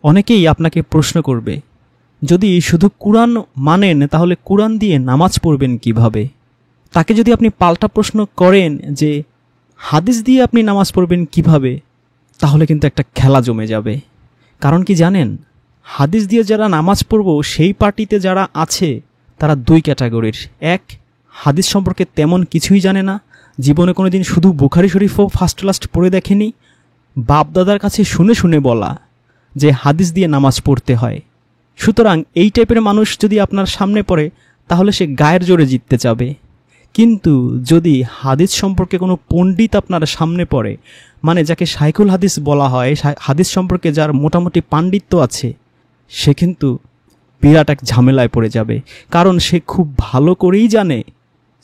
অনেকেই আপনাকে প্রশ্ন করবে, যদি শুধু কুরআন মানেন তাহলে কুরআন দিয়ে নামাজ পড়বেন কিভাবে? তাকে যদি আপনি পাল্টা প্রশ্ন করেন যে হাদিস দিয়ে আপনি নামাজ পড়বেন কিভাবে, তাহলে কিন্তু একটা খেলা জমে যাবে। কারণ কি জানেন, হাদিস দিয়ে যারা নামাজ পড়ব সেই পার্টিতে যারা আছে তারা দুই ক্যাটাগরির। এক, হাদিস সম্পর্কে তেমন কিছুই জানে না, জীবনে কোনো দিন শুধু বুখারী শরীফও ফার্স্ট লাস্ট পড়ে দেখেনি, বাপদাদার কাছে শুনে শুনে বলা যে হাদিস দিয়ে নামাজ পড়তে হয়। সুতরাং এই টাইপের মানুষ যদি আপনার সামনে পড়ে তাহলে সে গায়ের জোরে জিততে চাবে। কিন্তু যদি হাদিস সম্পর্কে কোনো পণ্ডিত আপনার সামনে পড়ে, মানে যাকে শাইখুল হাদিস বলা হয়, হাদিস সম্পর্কে যার মোটামুটি পাণ্ডিত্য আছে, সে কিন্তু বিরাট এক ঝামেলায় পড়ে যাবে। কারণ সে খুব ভালো করেই জানে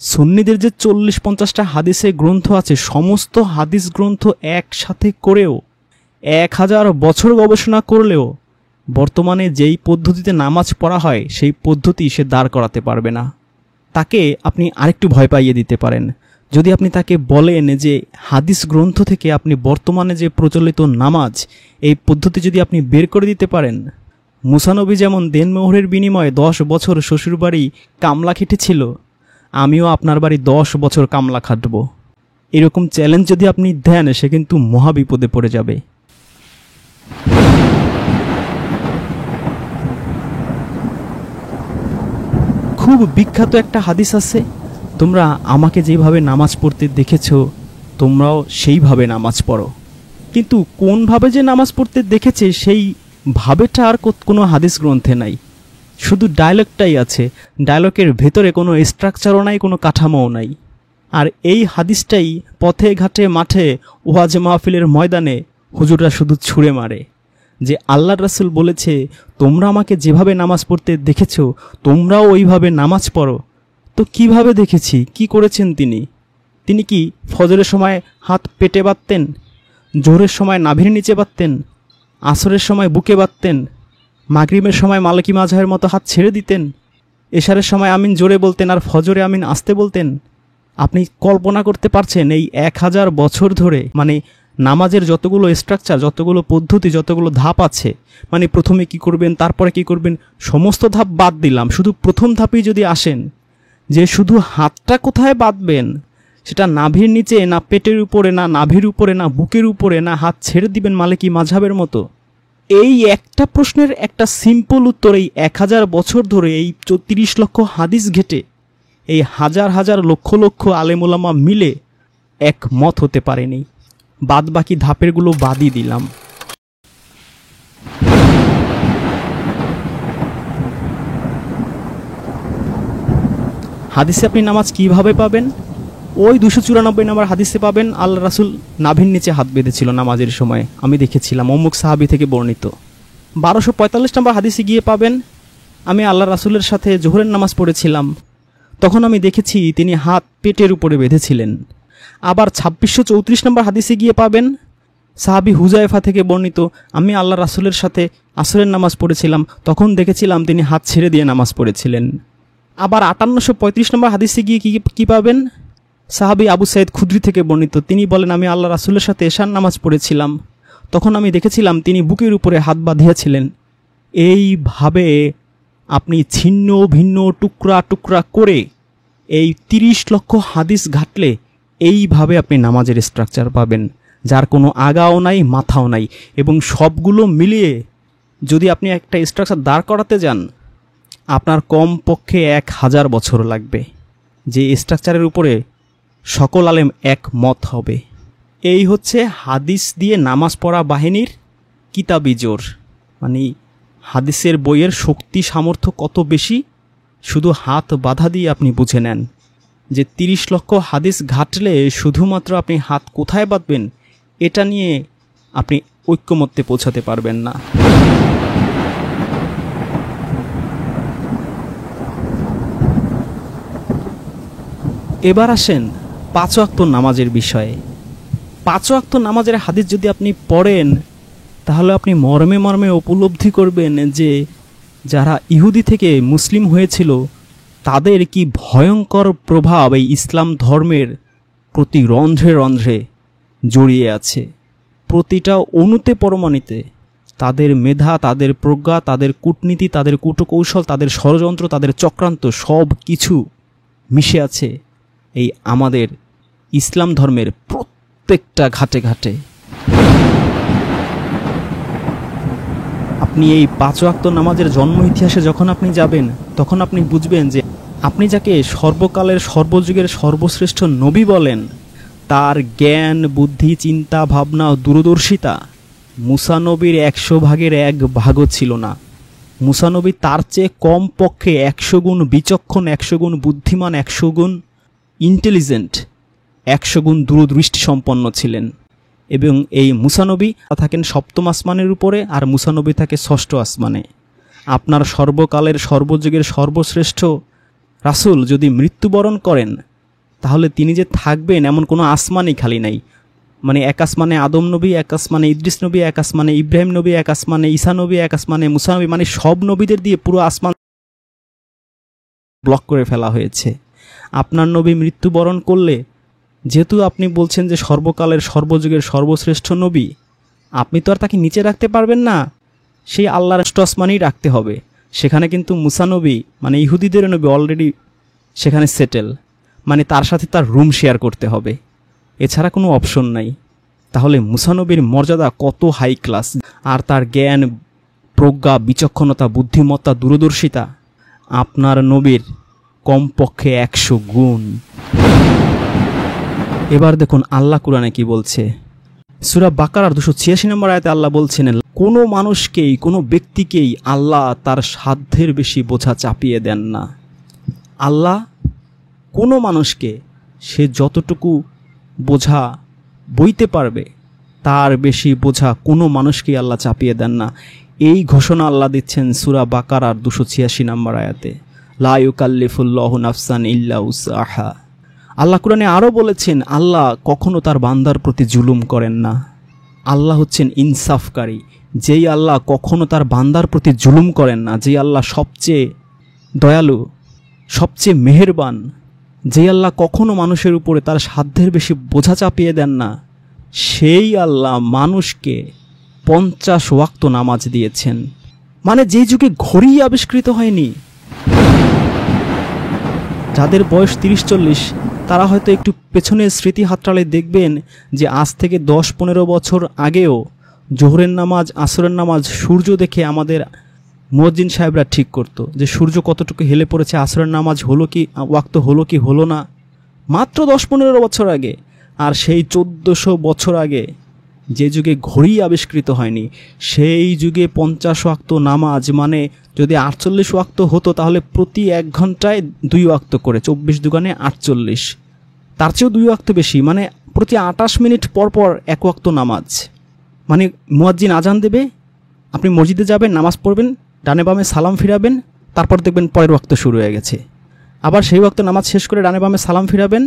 সুন্নিদের যে 40-50টা হাদিসের গ্রন্থ আছে, সমস্ত হাদিস গ্রন্থ একসাথে করেও 1000 বছর গবেষণা করলেও বর্তমানে যেই পদ্ধতিতে নামাজ পড়া হয় সেই পদ্ধতি সে দাঁড় করাতে পারবে না। তাকে আপনি আরেকটু ভয় পাইয়ে দিতে পারেন। যদি আপনি তাকে বলেন যে হাদিস গ্রন্থ থেকে আপনি বর্তমানে যে প্রচলিত নামাজ, এই পদ্ধতি যদি আপনি বের করে দিতে পারেন, মুসা নবী যেমন দেনমোহরের বিনিময়ে 10 বছর শ্বশুরবাড়ি কামলা খেটেছিল, আমিও আপনার বাড়ি 10 বছর কামলা খাটব, এরকম চ্যালেঞ্জ যদি আপনি দেন, সে কিন্তু মহাবিপদে পড়ে যাবে। খুব বিখ্যাত একটা হাদিস আছে, তোমরা আমাকে যেভাবে নামাজ পড়তে দেখেছো তোমরাও সেইভাবে নামাজ পড়ো। কিন্তু কোনভাবে যে নামাজ পড়তে দেখেছে সেই ভাবেটা আর কোনো হাদিস গ্রন্থে নাই, শুধু ডায়লগটাই আছে। ডায়লগের ভেতরে কোনো স্ট্রাকচারও নাই, কোনো কাঠামোও নাই। আর এই হাদিসটাই পথে ঘাটে মাঠে ওয়াজ মাহফিলের ময়দানে হুজুররা শুধু ছুঁড়ে মারে যে আল্লাহর রাসূল বলেছে তোমরা আমাকে যেভাবে নামাজ পড়তে দেখেছো তোমরাও ওইভাবে নামাজ পড়ো। তো কিভাবে দেখেছি, কি করেছেন তিনি? তিনি কি ফজরের সময় হাত পেটে বাঁধতেন, জোহরের সময় নাভির নিচে বাঁধতেন, আসরের সময় বুকে বাঁধতেন, মাগরিবের সময় মালিকি মাজহাবের মতো হাত ছেড়ে দিতেন, এশারের সময় আমিন জোরে বলতেন আর ফজরে আমিন আস্তে বলতেন? আপনি কল্পনা করতে পারছেন এই 1000 বছর ধরে, মানে নামাজের যতগুলো স্ট্রাকচার, যতগুলো পদ্ধতি, যতগুলো ধাপ আছে, মানে প্রথমে কি করবেন, তারপরে কি করবেন, সমস্ত ধাপ বাদ দিলাম, শুধু প্রথম ধাপেই যদি আসেন যে শুধু হাতটা কোথায় বাঁধবেন, সেটা নাভির নিচে না পেটের উপরে, না নাভির উপরে, না বুকের উপরে, না হাত ছেড়ে দিবেন মালিকি মাজহাবের মতো, এই একটা প্রশ্নের একটা সিম্পল উত্তর এই 1000 বছর ধরে এই 30 লক্ষ হাদিস ঘেটে এই হাজার হাজার লক্ষ লক্ষ আলেম ওলামা মিলে একমত হতে পারেনি। বাদ বাকি ধাপেরগুলো বাদই দিলাম। হাদিসে আপনি নামাজ কিভাবে পাবেন? ওই 294 নম্বর হাদিসে পাবেন আল্লাহ রাসূল নাভির নিচে হাত বেঁধেছিল নামাজের সময়, আমি দেখেছিলাম, অমুক সাহাবী থেকে বর্ণিত। 1245 নম্বর হাদিসে গিয়ে পাবেন আমি আল্লাহ রাসূলের সাথে জোহরের নামাজ পড়েছিলাম, তখন আমি দেখেছি তিনি হাত পেটের উপরে বেঁধেছিলেন। আবার 2634 নম্বর হাদিসে গিয়ে পাবেন সাহাবী হুযায়ফা থেকে বর্ণিত, আমি আল্লাহ রাসূলের সাথে আসরের নামাজ পড়েছিলাম, তখন দেখেছিলাম তিনি হাত ছেড়ে দিয়ে নামাজ পড়েছিলেন। আবার 5835 নম্বর হাদিসে গিয়ে কি পাবেন সাহাবী আবু সাঈদ খুদরি থেকে বর্ণিত, তিনি বলেন আমি আল্লাহ রাসূলের সাথে এশার নামাজ পড়েছিলাম, তখন আমি দেখেছিলাম তিনি বুকের উপরে হাত বাঁধিয়েছিলেন। এইভাবে আপনি ছিন্ন ভিন্ন টুকরা টুকরা করে এই 30 লক্ষ হাদিস ঘাটলে এইভাবে আপনি নামাজের স্ট্রাকচার পাবেন, যার কোনো আগাও নাই মাথাও নাই, এবং সবগুলো মিলিয়ে যদি আপনি একটা স্ট্রাকচার দাঁড় করাতে যান আপনার কমপক্ষে 1000 বছর লাগবে, যে স্ট্রাকচারের উপরে সকল আলেম একমত হবে। এই হচ্ছে হাদিস দিয়ে নামাজ পড়া বাহিনীর কিতাবি জোর, মানে হাদিসের বইয়ের শক্তি সামর্থ্য কত বেশি শুধু হাত বাঁধা দিয়ে আপনি বুঝে নেন যে 30 লক্ষ হাদিস ঘাটলে শুধুমাত্র আপনি হাত কোথায় বাঁধবেন এটা নিয়ে আপনি ঐক্যমত্যে পৌঁছাতে পারবেন না। এবার আসেন 5 ওয়াক্ত নামাজের বিষয়ে। 5 ওয়াক্ত নামাজের হাদিস যদি আপনি পড়েন তাহলে আপনি মর্মে মর্মে উপলব্ধি করবেন যে যারা ইহুদি থেকে মুসলিম হয়েছিল তাদের কি ভয়ঙ্কর প্রভাব এই ইসলাম ধর্মের প্রতি রন্ধ্রে রন্ধ্রে জড়িয়ে আছে, প্রতিটা অণুতে পরমাণুতে তাদের মেধা, তাদের প্রজ্ঞা, তাদের কূটনীতি, তাদের কূটকৌশল, তাদের ষড়যন্ত্র, তাদের চক্রান্ত সব কিছু মিশে আছে এই আমাদের ইসলাম ধর্মের প্রত্যেকটা ঘাটে ঘাটে। আপনি এই 5 ওয়াক্ত নামাজের জন্ম ইতিহাসে যখন আপনি যাবেন, তখন আপনি বুঝবেন যে আপনি যাকে সর্বকালের সর্বযুগের সর্বশ্রেষ্ঠ নবী বলেন, তার জ্ঞান, বুদ্ধি, চিন্তা, ভাবনা ও দূরদর্শিতা মুসা নবীর 100 ভাগের 1 ভাগও ছিল না। মুসা নবী তার চেয়ে কম পক্ষে 100 গুণ বিচক্ষণ, 100 গুণ বুদ্ধিমান, 100 গুণ ইন্টেলিজেন্ট, 100 গুণ দূরদৃষ্টি সম্পন্ন ছিলেন। এবং এই মুসা নবী থাকেন 7ম আসমানের উপরে, আর মুসা নবী থাকে 6ষ্ঠ আসমানে। আপনার সর্বকালের সর্বযুগের সর্বশ্রেষ্ঠ রাসূল যদি মৃত্যুবরণ করেন, তাহলে তিনি যে থাকবেন এমন কোনো আসমানই খালি নাই। মানে এক আসমানে আদম নবী, এক আসমানে ইদ্রিস নবী, এক আসমানে ইব্রাহিম নবী, এক আসমানে ঈসা নবী, এক আসমানে মুসা নবী, মানে সব নবীদের দিয়ে পুরো আসমান ব্লক করে ফেলা হয়েছে। আপনার নবী মৃত্যুবরণ করলে, যেহেতু আপনি বলছেন যে সর্বকালের সর্বযুগের সর্বশ্রেষ্ঠ নবী, আপনি তো আর তাকে নিচে রাখতে পারবেন না, সেই আল্লাহর 6ষ্ঠ আসমানেই রাখতে হবে। সেখানে কিন্তু মুসা নবী মানে ইহুদিদের নবী অলরেডি সেখানে সেটেল, মানে তার সাথে তার রুম শেয়ার করতে হবে, এছাড়া কোনো অপশন নাই। তাহলে মুসা নবীর মর্যাদা কত হাই ক্লাস, আর তার জ্ঞান, প্রজ্ঞা, বিচক্ষণতা, বুদ্ধিমত্তা, দূরদর্শিতা আপনার নবীর কমপক্ষে 100 গুণ। এবার দেখুন আল্লাহ কুরআনে কি বলছে। সূরা বাকারার 286 নম্বর আয়াতে আল্লাহ বলছেন, কোনো মানুষকেই, কোনো ব্যক্তিকেই আল্লাহ তার সাধ্যের বেশি বোঝা চাপিয়ে দেন না। আল্লাহ কোনো মানুষকে সে যতটুকু বোঝা বইতে পারবে, তার বেশি বোঝা কোনো মানুষকেই আল্লাহ চাপিয়ে দেন না। এই ঘোষণা আল্লাহ দিচ্ছেন সূরা বাকারার 286 নম্বর আয়াতে, লা ইউকাল্লিফুল্লাহু নাফসান ইল্লা উসআহা। আল্লাহ কুরআনে আরও বলেছেন, আল্লাহ কখনো তার বান্দার প্রতি জুলুম করেন না। আল্লাহ হচ্ছেন ইনসাফকারী। যেই আল্লাহ কখনো তার বান্দার প্রতি জুলুম করেন না, যেই আল্লাহ সবচেয়ে দয়ালু, সবচেয়ে মেহেরবান, যেই আল্লাহ কখনো মানুষের উপরে তার সাধ্যের বেশি বোঝা চাপিয়ে দেন না, সেই আল্লাহ মানুষকে 50 ওয়াক্ত নামাজ দিয়েছেন। মানে যেই যুগে ঘড়ি আবিষ্কৃত হয়নি, যাদের বয়স 30-40 তারা হয়তো একটু পেছনের স্মৃতি হাতড়ালে দেখবেন যে আজ থেকে 10-15 বছর আগেও জোহরের নামাজ, আসরের নামাজ সূর্য দেখে আমাদের মুয়াজ্জিন সাহেবরা ঠিক করতো যে সূর্য কতটুকু হেলে পড়েছে, আসরের নামাজ হলো কি, ওয়াক্ত হলো কি হলো না, মাত্র 10-15 বছর আগে। আর সেই 1400 বছর আগে, যে যুগে ঘড়ি আবিষ্কৃত হয়নি, সেই যুগে 50 ওয়াক্ত নামাজ, মানে যদি 48 ওয়াক্ত হতো তাহলে প্রতি 1 ঘন্টায় 2 ওয়াক্ত করে, 24 দুগুণে 48, তার চেয়েও 2 ওয়াক্ত বেশি, মানে প্রতি 28 মিনিট পর পর 1 ওয়াক্ত নামাজ। মানে মুয়াজ্জিন আজান দেবে, আপনি মসজিদে যাবেন, নামাজ পড়বেন, ডানে বামে সালাম ফিরাবেন, তারপর দেখবেন পরের ওয়াক্ত শুরু হয়ে গেছে। আবার সেই ওয়াক্ত নামাজ শেষ করে ডানে বামে সালাম ফিরাবেন,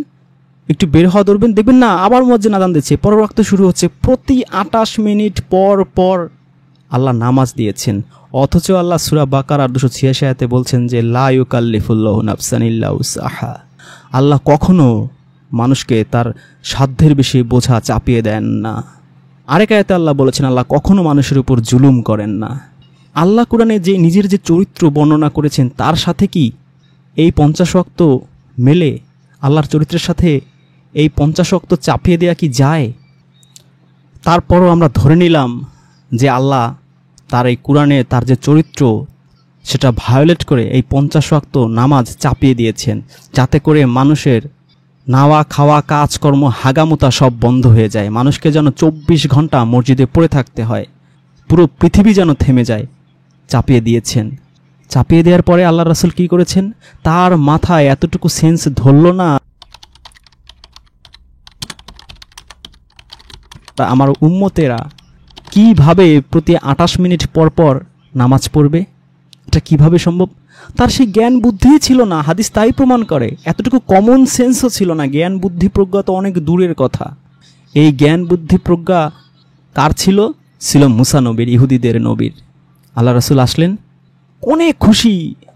একটু বের হওয়া ধরবেন, দেখবেন না আবার মুয়াজ্জিন আযান দিচ্ছে, পরের ওয়াক্ত শুরু হচ্ছে। প্রতি 28 মিনিট পর পর আল্লাহ নামাজ দিয়েছেন। অথচ আল্লাহ সূরা বাকারার 286 আয়াতে বলছেন যে লা ইউকাল্লিফুল্লাহু নাফসান ইল্লা উসআহা। আল্লাহ কখনো মানুষকে তার সাধ্যের বেশি বোঝা চাপিয়ে দেন না। আরেক আয়াতে আল্লাহ বলেছেন, আল্লাহ কখনো মানুষের উপর জুলুম করেন না। আল্লাহ কুরআনে যে নিজের যে চরিত্র বর্ণনা করেছেন, তার সাথে কি এই 50 ওয়াক্ত মেলে? আল্লাহর চরিত্রের সাথে এই 50 ওয়াক্ত চাপিয়ে দেয়া কি যায়? তারপরও আমরা ধরে নিলাম যে আল্লাহ তার এই কুরআনে তার যে চরিত্র সেটা ভায়োলেট করে এই 50 ওয়াক্ত নামাজ চাপিয়ে দিয়েছেন, যাতে করে মানুষের নাওয়া খাওয়া কাজকর্ম হাগামুতা সব বন্ধ হয়ে যায়, মানুষকে যেন 24 ঘন্টা মসজিদে পড়ে থাকতে হয়, পুরো পৃথিবী যেন থেমে যায়, চাপিয়ে দিয়েছেন। চাপিয়ে দেওয়ার পরে আল্লাহ রাসূল কি করেছেন? তার মাথায় এতটুকু সেন্স ধরল না তা আমার উম্মতেরা কিভাবে প্রতি 28 মিনিট পর পর নামাজ পড়বে, এটা কিভাবে সম্ভব? তার সেই জ্ঞান বুদ্ধিই ছিল না, হাদিস তাই প্রমাণ করে। এতটুকু কমন সেন্সও ছিল না। জ্ঞান বুদ্ধি প্রজ্ঞা তো অনেক দূরের কথা। এই জ্ঞান বুদ্ধি প্রজ্ঞা কার ছিল? ছিল মুসা নবীর, ইহুদিদের নবীর। আল্লাহ রাসূল আসলেন, অনেক খুশি,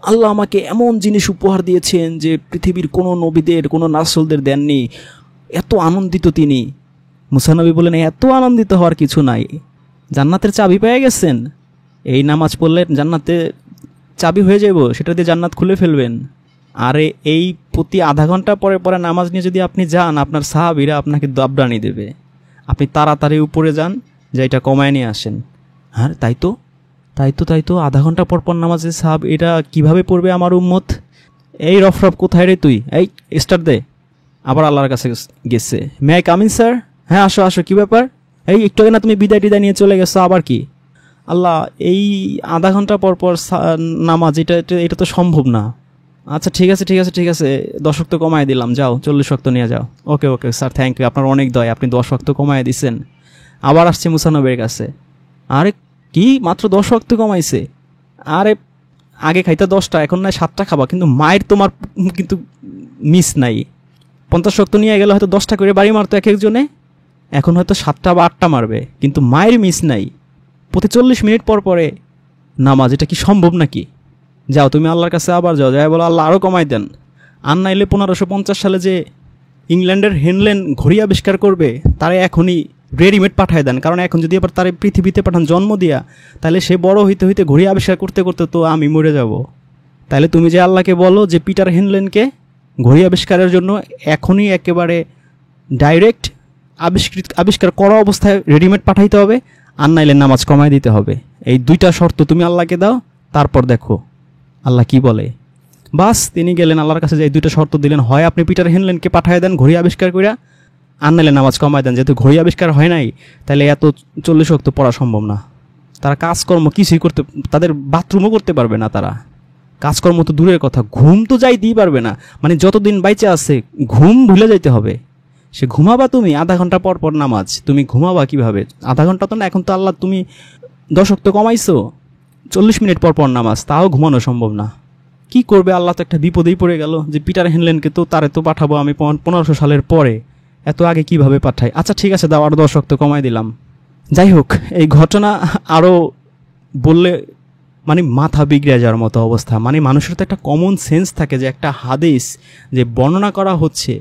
আল্লাহ আমাকে এমন জিনিস উপহার দিয়েছেন যে পৃথিবীর কোনো নবীদের, কোনো রাসূলদের দেননি। এত আনন্দিত তিনি। মুসা নবী বলেন, এত আনন্দিত হওয়ার কিছু নাই, জান্নাতের চাবি পেয়ে গেছেন। এই নামাজ পড়লে জান্নাতে চাবি হয়ে যাব, সেটা দিয়ে জান্নাত খুলে ফেলবেন। আরে এই প্রতি আধা ঘন্টা পরে পরে নামাজ নিয়ে যদি আপনি যান, আপনার সাহাবীরা আপনাকে দাবড়ানি দেবে। আপনি তাড়াতাড়ি উপরে যান, যে এটা কমায় নিয়ে আসেন। হ্যাঁ তাই তো আধা ঘন্টা পর পর নামাজের সাহাব, এটা কিভাবে পড়বে আমার উম্মত? এই রফরফ কোথায় রে তুই? এই স্টার্ট দে। আবার আল্লাহর কাছে গেছে, may I come in sir? হ্যাঁ আসো আসো, কী ব্যাপার? এই একটু আগে না তুমি বিদায় টিদায় নিয়ে চলে গেছো, আবার কি? আল্লাহ, এই আধা ঘন্টা পর পর নামাজ, এটা তো সম্ভব না। আচ্ছা ঠিক আছে 10 ওয়াক্ত কমায় দিলাম, যাও 40 ওয়াক্ত নিয়ে যাও। ওকে স্যার, থ্যাংক ইউ, আপনার অনেক দয়, আপনি 10 ওয়াক্ত কমায় দিচ্ছেন। আবার আসছে মুসা নবীর কাছে, আরে কি মাত্র 10 ওয়াক্ত কমাইছে? আরে আগে খাইতে 10টা, এখন নয় 7টা খাবা, কিন্তু মায়ের তোমার কিন্তু মিস নাই। 50 ওয়াক্ত নিয়ে গেলে হয়তো 10টা করে বাড়ি মারতো এক একজনে, এখন হয়তো 7টা বা 8টা মারবে, কিন্তু মায়ের মিস নাই। প্রতি 40 মিনিট পর পরে নামাজ, এটা কি সম্ভব নাকি? যাও তুমি আল্লাহর কাছে আবার যাও, যাই বলো আল্লাহ আরও কমাই দেন। আর নাইলে 1550 সালে যে ইংল্যান্ডের হেনলেন ঘড়ি আবিষ্কার করবে, তারা এখনই রেডিমেড পাঠায় দেন। কারণ এখন যদি আবার তারা পৃথিবীতে পাঠান জন্ম দিয়া, তাহলে সে বড় হইতে হইতে ঘড়ি আবিষ্কার করতে করতে তো আমি মরে যাব। তাহলে তুমি যে আল্লাহকে বলো যে পিটার হেনলেনকে ঘড়ি আবিষ্কারের জন্য এখনই একেবারে ডাইরেক্ট আবিষ্কার করা অবস্থায় রেডিমেড পাঠাইতে হবে, আর নাইলে নামাজ কমায় দিতে হবে। এই 2টা শর্ত তুমি আল্লাহকে দাও, তারপর দেখো আল্লাহ কি বলে। বাস তিনি গেলেন আল্লাহর কাছে, যে এই 2টা শর্ত দিলেন, হয় আপনি পিটার হেনলেনকে পাঠিয়ে দেন ঘড়ি আবিষ্কার করিয়া, আর নাইলে নামাজ কমায় দেন। যেহেতু ঘড়ি আবিষ্কার হয় নাই, তাহলে এত 40 ওয়াক্ত পড়া সম্ভব না। তারা কাজকর্ম কিছুই করতে, তাদের বাথরুমও করতে পারবে না। তারা কাজকর্ম তো দূরের কথা, ঘুম তো যাইতেই পারবে না। মানে যতদিন বাইচে আছে ঘুম ভুলে যাইতে হবে। সে ঘুমাবা তুমি আধা ঘন্টা পর পর নামাজ, তুমি ঘুমাবা কিভাবে? আধা ঘন্টা তো না, এখন তো আল্লাহ তুমি 10 ওয়াক্ত কমাইছো, 40 মিনিট পর পর নামাজ, তাও ঘুমানো সম্ভব না। কি করবে? আল্লাহ তো একটা বিপদেই পড়ে গেল, যে পিটার হেনলেনকে তো তারে তো পাঠাবো আমি 1500 সালের পরে, এত আগে কিভাবে পাঠাই? আচ্ছা ঠিক আছে দাও, আরও 10 ওয়াক্ত কমাই দিলাম। যাই হোক, এই ঘটনা আরও বললে মানে মাথা বিগড়ে যাওয়ার মতো অবস্থা। মানে মানুষের তো একটা কমন সেন্স থাকে, যে একটা হাদিস যে বর্ণনা করা হচ্ছে,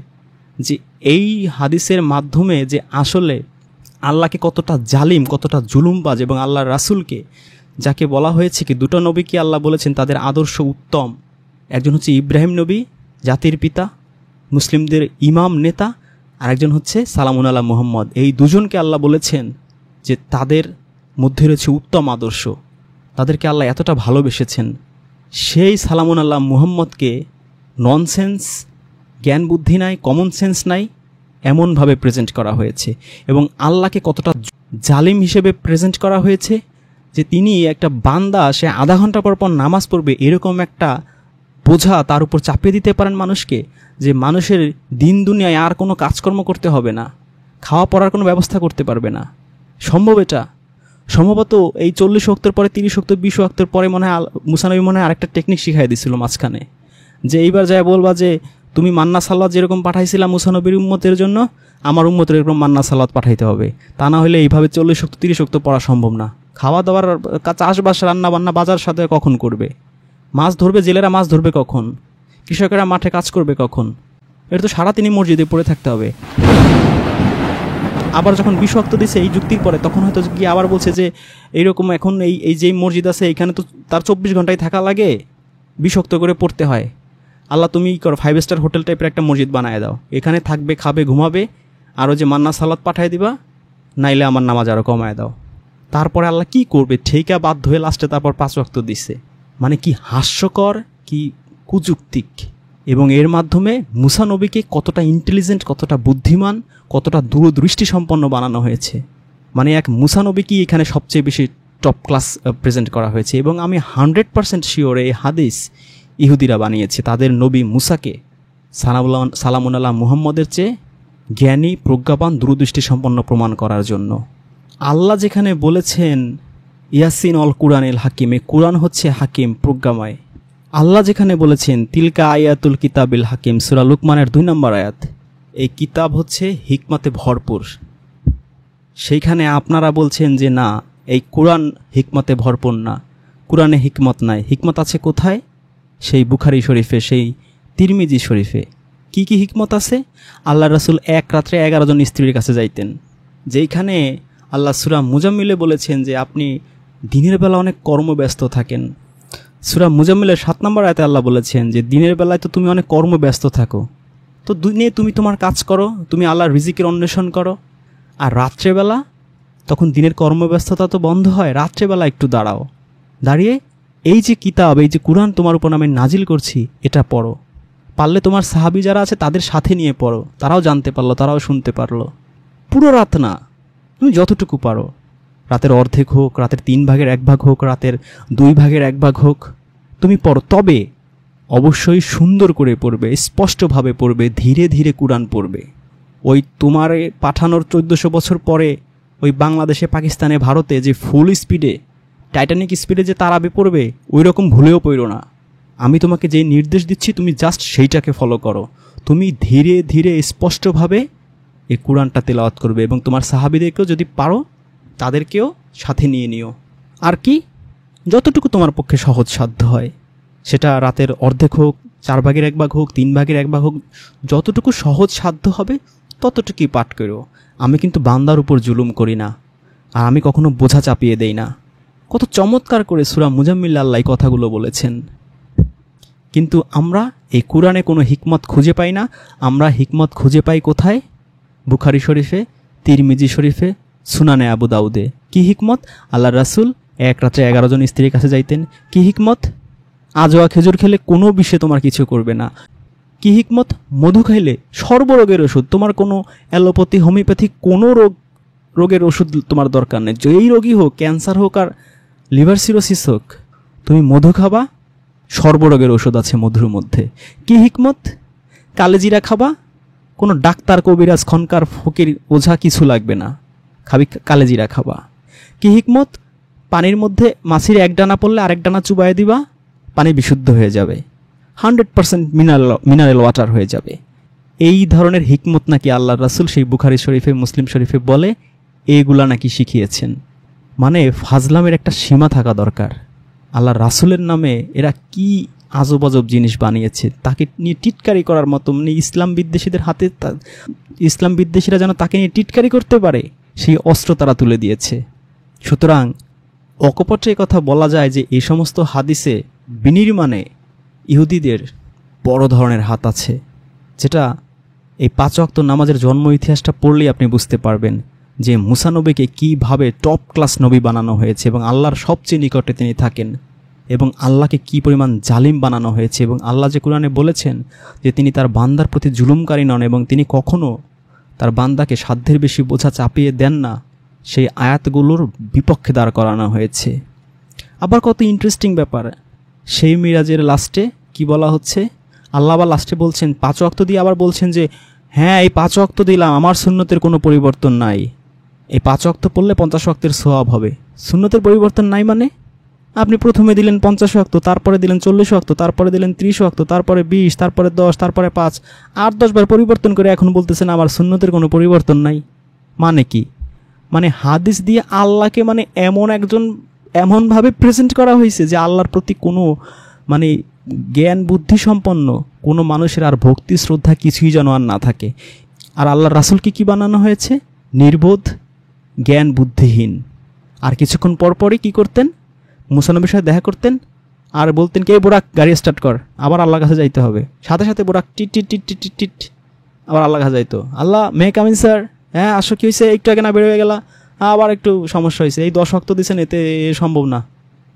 যে এই হাদিসের মাধ্যমে যে আসলে আল্লাহকে কতটা জালিম, কতটা জুলুমবাজ, এবং আল্লাহর রাসূলকে যাকে বলা হয়েছে কি 2টা নবীকে আল্লাহ বলেছেন তাদের আদর্শ উত্তম। একজন হচ্ছে ইব্রাহিম নবী, জাতির পিতা, মুসলিমদের ইমাম নেতা, আর একজন হচ্ছে সালামুন আলা মুহাম্মদ। এই দুজনকে আল্লাহ বলেছেন যে তাদের মধ্যে রয়েছে উত্তম আদর্শ, তাদেরকে আল্লাহ এতটা ভালোবেসেছেন। সেই সালামুন আল্লাহ মুহাম্মদকে ননসেন্স, জ্ঞান বুদ্ধি নাই, কমন সেন্স নাই, এমনভাবে প্রেজেন্ট করা হয়েছে। এবং আল্লাহকে কতটা জালিম হিসেবে প্রেজেন্ট করা হয়েছে, যে তিনি একটা বান্দা, সে আধা ঘন্টা পর পর নামাজ পড়বে, এরকম একটা বোঝা তার উপর চাপিয়ে দিতে পারেন মানুষকে, যে মানুষের দিন দুনিয়ায় আর কোনো কাজকর্ম করতে হবে না, খাওয়া পড়ার কোনো ব্যবস্থা করতে পারবে না। সম্ভব এটা? সম্ভবত এই 40 ওয়াক্তের পরে 30 ওয়াক্ত 20 ওয়াক্তের পরে মনে হয় মুসা নবী মনে হয় আরেকটা টেকনিক শিখাই দিছিল মাঝখানে, যে এইবার যায় বলবা যে তুমি মান্না সালাত যেরকম পাঠাইছিলাম মুসা নবীর উম্মতের জন্য, আমার উম্মতের এরকম মান্না সালাত পাঠাইতে হবে। তা না হলে এইভাবে 40 ওয়াক্ত 30 ওয়াক্ত পড়া সম্ভব না। খাওয়া দাওয়ার, চাষবাস, রান্না বান্না বাজার সাথে কখন করবে? মাছ ধরবে জেলেরা, মাছ ধরবে কখন? কৃষকেরা মাঠে কাজ করবে কখন? এটা তো সারাদিনই মসজিদে পড়ে থাকতে হবে। আবার যখন 20 ওয়াক্ত দিছে এই যুক্তির পরে, তখন হয়তো গিয়ে আবার বলছে যে এইরকম এখন এই যে মসজিদ আছে এখানে তো তার 24 ঘন্টায় থাকা লাগে, 20 ওয়াক্ত করে পড়তে হয়। আল্লাহ তুমি করো 5 স্টার হোটেল টাইপের একটা মসজিদ বানায় দাও, এখানে থাকবে, খাবে, ঘুমাবে, আরও যে মান্না সালাত পাঠায় দিবা, নাইলে আমার নামাজ আরও কমায় দাও। তারপরে আল্লাহ কি করবে? ঠিকা বাধ্য হয়ে লাস্টে তারপর 5 ওয়াক্ত দিছে। মানে কি হাস্যকর, কি কুযুক্তিক। এবং এর মাধ্যমে মুসা নবীকে কতটা ইন্টেলিজেন্ট, কতটা বুদ্ধিমান, কতটা দূরদৃষ্টি সম্পন্ন বানানো হয়েছে। মানে এক মুসা নবীকেই এখানে সবচেয়ে বেশি টপ ক্লাস প্রেজেন্ট করা হয়েছে। এবং আমি 100% শিওর এই হাদিস ইহুদিরা বানিয়েছে তাদের নবী মুসাকে সালামুন আল্লাহ মুহাম্মদের চেয়ে জ্ঞানী, প্রজ্ঞাবান, দূরদৃষ্টি সম্পন্ন প্রমাণ করার জন্য। আল্লাহ যেখানে বলেছেন ইয়াসিন অল কুরআনিল হাকিমে, কুরআন হচ্ছে হাকিম, প্রজ্ঞাময়। আল্লাহ যেখানে বলেছেন তিলকা আয়াতুল কিতাবিল হাকিম, সূরা লুকমানের 2 নম্বর আয়াত, এই কিতাব হচ্ছে হিকমতে ভরপুর। সেইখানে আপনারা বলছেন যে না, এই কুরআন হিকমতে ভরপুর না, কুরআনে হিকমত নাই। হিকমত আছে কোথায়? সেই বুখারী শরীফে, সেই তিরমিজি শরীফে। কি কি হিকমত আছে? আল্লাহ রাসূল এক রাত্রে 11 জন স্ত্রীর কাছে যাইতেন, যেইখানে আল্লাহ সূরা মুজাম্মিলে বলেছেন যে আপনি দিনের বেলা অনেক কর্মব্যস্ত থাকেন। সূরা মুজাম্মিলের 7 নম্বর আয়াতে আল্লাহ বলেছেন যে দিনের বেলায় তো তুমি অনেক কর্মব্যস্ত থাকো, তো দিনে তুমি তোমার কাজ করো, তুমি আল্লাহর রিজিকের অন্বেষণ করো। আর রাত্রেবেলা তখন দিনের কর্মব্যস্ততা তো বন্ধ হয়, রাত্রেবেলা একটু দাঁড়াও, দাঁড়িয়ে এই যে কিতাব, এই যে কুরআন তোমার উপর আমি নাজিল করছি এটা পড়ো। পারলে তোমার সাহাবী যারা আছে তাদের সাথে নিয়ে পড়ো, তারাও জানতে পারলো, তারাও শুনতে পারলো। পুরো রাত না, তুমি যতটুকু পারো, রাতের অর্ধেক হোক, রাতের 3 ভাগের 1 ভাগ হোক, রাতের 2 ভাগের 1 ভাগ হোক, তুমি পড়ো। তবে অবশ্যই সুন্দর করে পড়বে, স্পষ্টভাবে পড়বে, ধীরে ধীরে কুরআন পড়বে। ওই তোমার পাঠানোর 1400 বছর পরে ওই বাংলাদেশে, পাকিস্তানে, ভারতে যে ফুল স্পিডে, টাইটানিক স্পিডে যে তারাবি পড়বে, ওই রকম ভুলেও পড়ো না। আমি তোমাকে যে নির্দেশ দিচ্ছি তুমি জাস্ট সেইটাকে ফলো করো। তুমি ধীরে ধীরে স্পষ্টভাবে এই কুরআনটা তেলাওয়াত করবে এবং তোমার সাহাবীদেরকেও যদি পারো তাদেরকেও সাথে নিয়ে নিও। আর কি, যতটুকু তোমার পক্ষে সহজ সাধ্য হয়, সেটা রাতের অর্ধেক হোক, 4 ভাগের 1 ভাগ হোক, 3 ভাগের 1 ভাগ হোক, যতটুকু সহজ সাধ্য হবে ততটুকুই পাঠ করো। আমি কিন্তু বান্দার উপর জুলুম করি না, আর আমি কখনো বোঝা চাপিয়ে দেই না। কত চমৎকার করে সূরা মুজাম্মিল আল্লাহ এই কথাগুলো বলেছেন। কিন্তু আমরা এই কুরআনে কোনো হিকমত খুঁজে পাই না। আমরা হিকমত খুঁজে পাই কোথায়? বুখারী শরীফে, তিরমিজি শরীফে, সুনানে আবু দাউদে। কি হিকমত? আল্লাহ রাসূল 1 রাত্রে 11 জন স্ত্রীর কাছে যাইতেন। কি হিকমত? আজোয়া খেজুর খেলে কোনো বিষে তোমার কিছু করবে না। কি হিকমত? মধু খাইলে সর্বরোগের ওষুধ, তোমার কোনো অ্যালোপ্যাথি, হোমিওপ্যাথি কোনো রোগের ওষুধ তোমার দরকার নেই। যেই রোগী হোক, ক্যান্সার হোক আর লিভার সিরোসিস হোক, তুমি মধু খাবা, সর্বরোগের ওষুধ আছে মধুর মধ্যে। কি হিকমত? কালেজিরা খাবা, কোনো ডাক্তার, কবিরাজ, খনকার, ফকির, ওঝা কিছু লাগবে না, খাবি কালেজিরা খাবা। কি হিকমত? পানির মধ্যে মাছির 1 ডানা পড়লে আরেক ডানা চুবাই দিবা, পানি বিশুদ্ধ হয়ে যাবে, 100% মিনারেল ওয়াটার হয়ে যাবে। এই ধরনের হিকমত নাকি আল্লাহ রাসূল সেই বুখারী শরীফে, মুসলিম শরীফে বলে এইগুলা নাকি শিখিয়েছেন। মানে ফাজলামের একটা সীমা থাকা দরকার। আল্লাহ রাসূলের নামে এরা কি আজব আজব জিনিস বানিয়েছে, তাকে নিয়ে টিটকারি করার মতো, মানে ইসলাম বিদ্বেষীদের হাতে, ইসলাম বিদ্বেষীরা যেন তাকে নিয়ে টিটকারি করতে পারে সেই অস্ত্র তারা তুলে দিয়েছে। সুতরাং অকপটে কথা বলা যায় যে এই সমস্ত হাদিসে বিনির্মাণে ইহুদিদের বড় ধরনের হাত আছে, যেটা এই 5 ওয়াক্ত নামাজের জন্ম ইতিহাসটা পড়লেই আপনি বুঝতে পারবেন যে মুসা নবীকে কীভাবে টপ ক্লাস নবী বানানো হয়েছে এবং আল্লাহর সবচেয়ে নিকটে তিনি থাকেন, এবং আল্লাহকে কী পরিমাণ জালিম বানানো হয়েছে। এবং আল্লাহ যে কোরআনে বলেছেন যে তিনি তার বান্দার প্রতি জুলুমকারী নন এবং তিনি কখনও তার বান্দাকে সাধ্যের বেশি বোঝা চাপিয়ে দেন না, সেই আয়াতগুলোর বিপক্ষে দাঁড় করানো হয়েছে। আবার কত ইন্টারেস্টিং ব্যাপার, সেই মিরাজের লাস্টে কি বলা হচ্ছে? আল্লাহ আবার লাস্টে বলছেন 5 ওয়াক্ত দিয়ে, আবার বলছেন যে হ্যাঁ এই 5 ওয়াক্ত দিলাম, আমার সুন্নতের কোনো পরিবর্তন নাই। এই 5 ওয়াক্ত পড়লে 50 ওয়াক্তের সওয়াব হবে। সুন্নতের পরিবর্তন নাই মানে? আপনি প্রথমে দিলেন 50 ওয়াক্ত, তারপরে দিলেন 40 ওয়াক্ত, তারপরে দিলেন 30 ওয়াক্ত, তারপরে 20, তারপরে 10, তারপরে 5, 8-10 বার পরিবর্তন করে এখন বলতেছেন আমার সুন্নতের কোনো পরিবর্তন নাই। মানে কি? মানে হাদিস দিয়ে আল্লাহকে মানে এমনভাবে প্রেজেন্ট করা হয়েছে যে আল্লাহর প্রতি কোনো মানে জ্ঞান বুদ্ধি সম্পন্ন কোনো মানুষের আর ভক্তি শ্রদ্ধা কিছুই যেন আর না থাকে। আর আল্লাহর রাসূলকে কি বানানো হয়েছে? নির্বোধ, জ্ঞান বুদ্ধিহীন। আর কিছুক্ষণ পরপরই কি করতেন? মুসা নবীর সাথে দেখা করতেন আর বলতেন কে বোরাক গাড়ি স্টার্ট কর, আবার আল্লাহর কাছে যাইতে হবে। সাথে সাথে বোরাক টিট টিট টিট টিট টিট আবার আল্লাহর কাছে যাইতো। আল্লাহ মে কামিন স্যার, হ্যাঁ আসো, কি হয়েছে? একটু আগে না বের হয়ে গেলা, আবার একটু সমস্যা হয়েছে, এই 10 ওয়াক্ত দিয়েছেন, এতে সম্ভব না,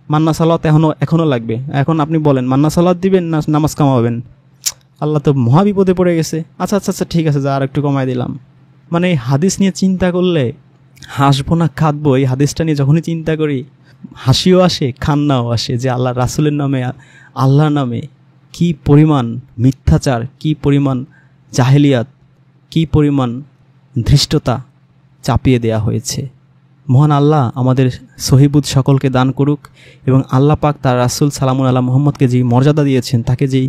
মান্না সালাত এখনও লাগবে, এখন আপনি বলেন মান্না সালাত দিবেন না নামাজ কামাবেন? আল্লাহ তো মহা বিপদে পড়ে গেছে। আচ্ছা আচ্ছা আচ্ছা ঠিক আছে, যা আর একটু কমাই দিলাম। মানে এই হাদিস নিয়ে চিন্তা করলে হাসবো না কাঁদবো, এই হাদিসটা নিয়ে যখনই চিন্তা করি হাসিও আসে, কান্নাও আসে যে আল্লাহ রাসূলের নামে, আল্লাহর নামে কি পরিমাণ মিথ্যাচার, কি পরিমাণ জাহেলিয়াত, কি পরিমাণ ধৃষ্টতা চাপিয়ে দেয়া হয়েছে। মহান আল্লাহ আমাদের সহিবুদ সকলকে দান করুক এবং আল্লাহ পাক তার রাসূল সালামুন আলা মুহাম্মদকে যেই মর্যাদা দিয়েছেন, তাকে যেই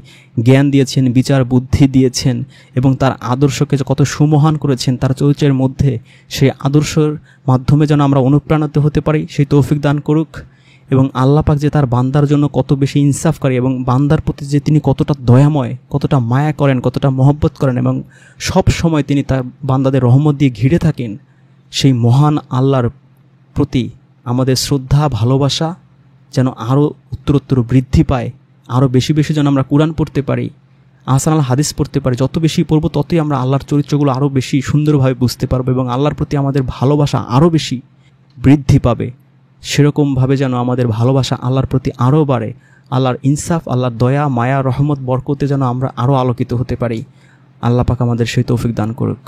জ্ঞান দিয়েছেন, বিচার বুদ্ধি দিয়েছেন এবং তার আদর্শকে কত সুমহান করেছেন তার চরিত্রের মধ্যে, সেই আদর্শের মাধ্যমে যেন আমরা অনুপ্রাণিত হতে পারি সেই তৌফিক দান করুক। এবং আল্লাহ পাক যে তার বান্দার জন্য কত বেশি ইনসাফকারী এবং বান্দার প্রতি যে তিনি কতটা দয়াময়, কতটা মায়া করেন, কতটা মহব্বত করেন এবং সব সময় তিনি তার বান্দাদের রহমত দিয়ে ঘিরে থাকেন, সেই মহান আল্লাহর প্রতি আমাদের শ্রদ্ধা ভালোবাসা যেন আরও উত্তরোত্তর বৃদ্ধি পায়, আরও বেশি বেশি যেন আমরা কোরআন পড়তে পারি, আহসান আল হাদিস পড়তে পারি। যত বেশি পড়বো ততই আমরা আল্লাহর চরিত্রগুলো আরও বেশি সুন্দরভাবে বুঝতে পারবো এবং আল্লাহর প্রতি আমাদের ভালোবাসা আরও বেশি বৃদ্ধি পাবে। সেরকমভাবে যেন আমাদের ভালোবাসা আল্লাহর প্রতি আরও বাড়ে, আল্লাহর ইনসাফ, আল্লাহর দয়া, মায়া, রহমত, বরকতে যেন আমরা আরও আলোকিত হতে পারি। আল্লাহ পাক আমাদের সেই তৌফিক দান করুক।